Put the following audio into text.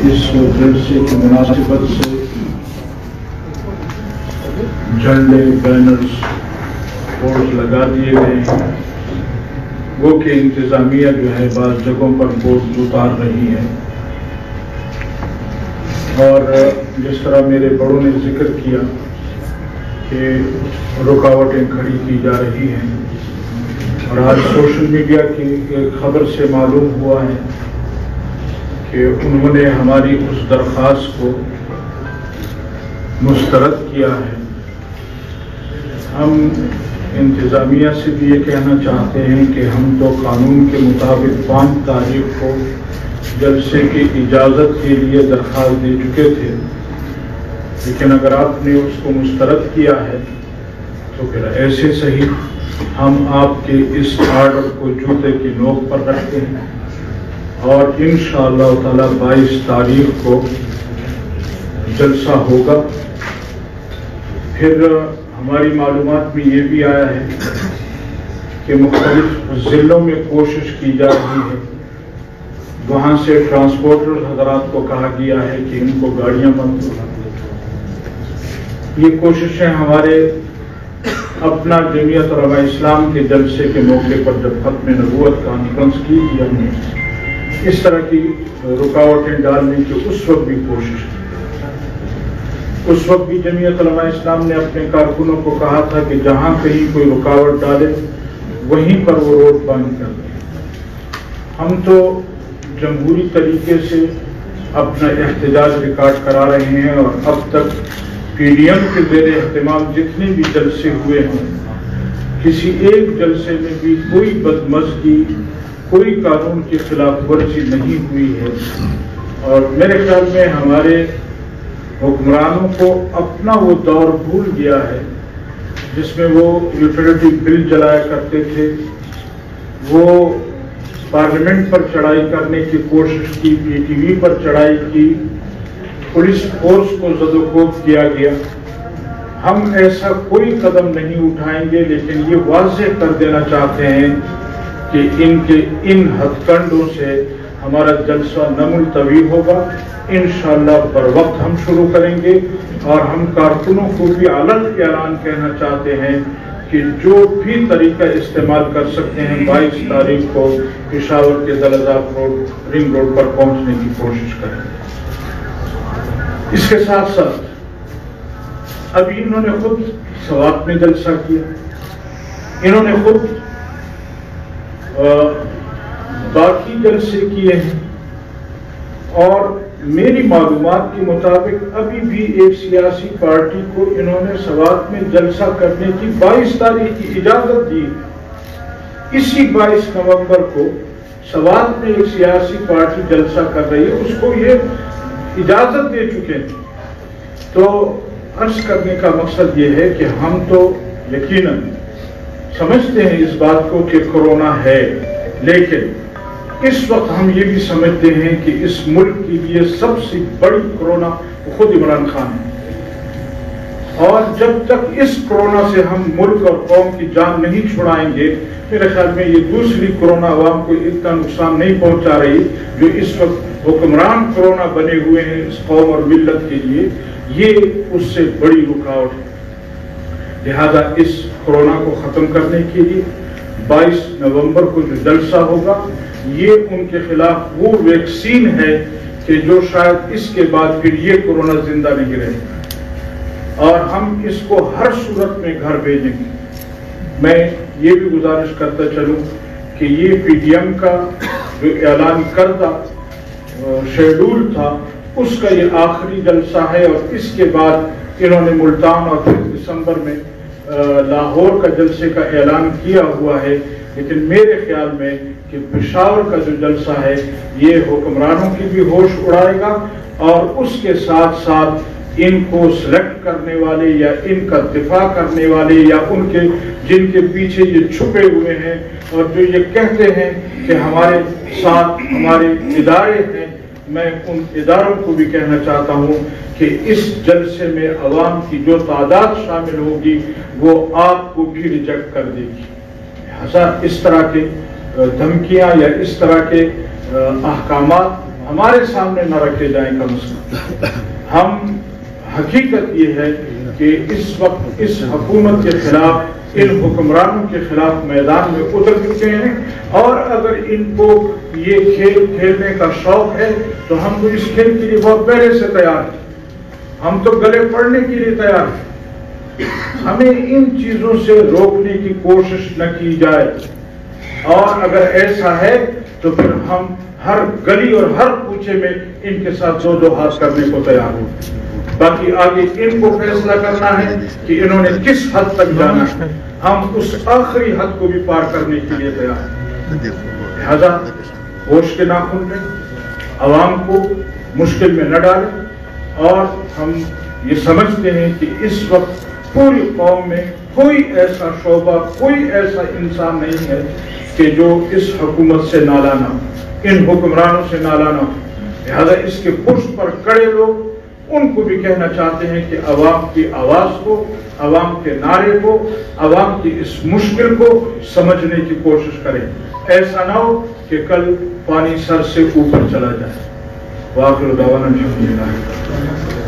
اس جلسے کی مناسبت سے جھنڈے بینرز بورڈ لگا دیے گئے ہیں، وہ کہ انتظامیہ جو ہے بعض جگہوں پر بورڈ اتار رہی ہے، اور جس طرح میرے بڑوں نے ذکر کیا کہ رکاوٹیں کھڑی کی جا رہی ہیں، اور آج سوشل میڈیا کی ایک خبر سے معلوم ہوا ہے کہ انہوں نے ہماری اس درخواست کو مسترد کیا ہے۔ ہم انتظامیہ سے بھی یہ کہنا چاہتے ہیں کہ ہم تو قانون کے مطابق 5 تاریخ کو جلسے کی اجازت کے لیے درخواست دے چکے تھے، لیکن اگر آپ نے اس کو مسترد کیا ہے تو پھر ایسے صحیح ہم آپ کے اس آرڈر کو جوتے کی نوک پر رکھتے ہیں، اور انشاءاللہ تعالی 22 تاریخ کو جلسہ ہوگا۔ پھر ہماری معلومات میں یہ بھی آیا ہے کہ مختلف ضلعوں میں کوشش کی جا رہی ہے، وہاں سے ٹرانسپورٹر حضرات کو کہا گیا ہے کہ ان کو گاڑیاں بند کریں۔ یہ کوششیں ہمارے اپنا جمعیت علماء اسلام کے جلسے کے موقع پر جب ختم نبوت کانفرنس کی تھی، ہم نے اس طرح کی رکاوٹیں ڈالنے کی اس وقت بھی کوشش کی۔ اس وقت بھی جمعیت علماء اسلام نے اپنے کارکنوں کو کہا تھا کہ جہاں کہیں کوئی رکاوٹ ڈالے وہیں پر وہ روڈ بند کر دیں۔ ہم تو جمہوری طریقے سے اپنا احتجاج ریکارڈ کرا رہے ہیں، اور اب تک پی ڈی ایم کے زیر اہتمام جتنے بھی جلسے ہوئے ہیں، کسی ایک جلسے میں بھی کوئی بدمزگی، کوئی قانون کی خلاف ورزی نہیں ہوئی ہے، اور میرے خیال میں ہمارے حکمرانوں کو اپنا وہ دور بھول گیا ہے جس میں وہ یوٹیلیٹی بل جلایا کرتے تھے، وہ پارلیمنٹ پر چڑھائی کرنے کی کوشش کی، پی ٹی وی پر چڑھائی کی، پولیس فورس کو زد و کوب کیا گیا۔ ہم ایسا کوئی قدم نہیں اٹھائیں گے، لیکن یہ واضح کر دینا چاہتے ہیں کہ ان ہتھ کنڈوں سے ہمارا جلسہ نہ ملتوی ہوگا۔ انشاءاللہ بر وقت ہم شروع کریں گے، اور ہم کارکنوں کو بھی علن اعلان کہنا چاہتے ہیں کہ جو بھی طریقہ استعمال کر سکتے ہیں 22 تاریخ کو پشاور کے دلزاف روڈ رنگ روڈ پر پہنچنے کی کوشش کریں گے۔ اس کے ساتھ ساتھ ابھی انہوں نے خود سوات میں جلسہ کیا، انہوں نے خود باقی جلسے کیے ہیں، اور میری معلومات کے مطابق ابھی بھی ایک سیاسی پارٹی کو انہوں نے سوات میں جلسہ کرنے کی 22 تاریخ کی اجازت دی۔ اسی 22 نومبر کو سوات میں ایک سیاسی پارٹی جلسہ کر رہی ہے، اس کو یہ اجازت دے چکے ہیں۔ تو عرض کرنے کا مقصد یہ ہے کہ ہم تو یقیناً سمجھتے ہیں اس بات کو کہ کورونا ہے، لیکن اس وقت ہم یہ بھی سمجھتے ہیں کہ اس ملک کے لیے سب سے بڑی کورونا خود عمران خان ہے، اور جب تک اس کورونا سے ہم ملک اور قوم کی جان نہیں چھڑائیں گے، میرے خیال میں یہ دوسری کورونا عوام کو اتنا نقصان نہیں پہنچا رہی جو اس وقت حکمران کورونا بنے ہوئے ہیں اس قوم اور ملت کے لیے، یہ اس سے بڑی رکاوٹ ہے۔ لہذا اس کورونا کو ختم کرنے کے لیے 22 نومبر کو جو جلسہ ہوگا، یہ ان کے خلاف وہ ویکسین ہے کہ جو شاید اس کے بعد پھر یہ کورونا زندہ نہیں رہے گا، اور ہم اس کو ہر صورت میں گھر بھیجیں گے۔ میں یہ بھی گزارش کرتا چلوں کہ یہ پی ڈی ایم کا جو اعلان کردہ شیڈول تھا، اس کا یہ آخری جلسہ ہے، اور اس کے بعد انہوں نے ملتان اور پھر دسمبر میں لاہور کا جلسے کا اعلان کیا ہوا ہے، لیکن میرے خیال میں کہ پشاور کا جو جلسہ ہے یہ حکمرانوں کی بھی ہوش اڑائے گا، اور اس کے ساتھ ساتھ ان کو سلیکٹ کرنے والے یا ان کا دفاع کرنے والے یا ان کے جن کے پیچھے یہ چھپے ہوئے ہیں اور جو یہ کہتے ہیں کہ ہمارے ساتھ ہمارے ادارے ہیں، میں ان اداروں کو بھی کہنا چاہتا ہوں کہ اس جلسے میں عوام کی جو تعداد شامل ہوگی وہ آپ کو بھی ریجیکٹ کر دے گی۔ لہٰذا اس طرح کے دھمکیاں یا اس طرح کے احکامات ہمارے سامنے نہ رکھے جائیں کم از کم. ہم حقیقت یہ ہے کہ اس وقت اس حکومت کے خلاف، ان حکمرانوں کے خلاف میدان میں اتر چکے ہیں، اور اگر ان کو یہ کھیل کھیلنے کا شوق ہے تو ہم تو اس کھیل کے لیے بہت پہلے سے تیار ہیں. ہم تو گلے پڑنے کے لیے تیار ہیں. ہمیں ان چیزوں سے روکنے کی کوشش نہ کی جائے، اور اگر ایسا ہے تو پھر ہم ہر گلی اور ہر کوچے میں ان کے ساتھ دو ہاتھ کرنے کو تیار ہوں. باقی آگے ان کو فیصلہ کرنا ہے کہ انہوں نے کس حد تک جانا ہے. ہم اس آخری حد کو بھی پار کرنے کے لیے تیار ہیں. لہذا ہوش کے ناخن لیں، عوام کو مشکل میں نہ ڈالیں، اور ہم یہ سمجھتے ہیں کہ اس وقت پوری قوم میں کوئی ایسا شعبہ، کوئی ایسا انسان نہیں ہے کہ جو اس حکومت سے نالاں نہ ہو، ان حکمرانوں سے نالاں نہ ہو. لہذا اس کے پشت پر کڑے لوگ، ان کو بھی کہنا چاہتے ہیں کہ عوام کی آواز کو، عوام کے نعرے کو، عوام کی اس مشکل کو سمجھنے کی کوشش کریں. ایسا نہ ہو کہ کل پانی سر سے اوپر چلا جائے. وآخر دعوانا الحمدللہ.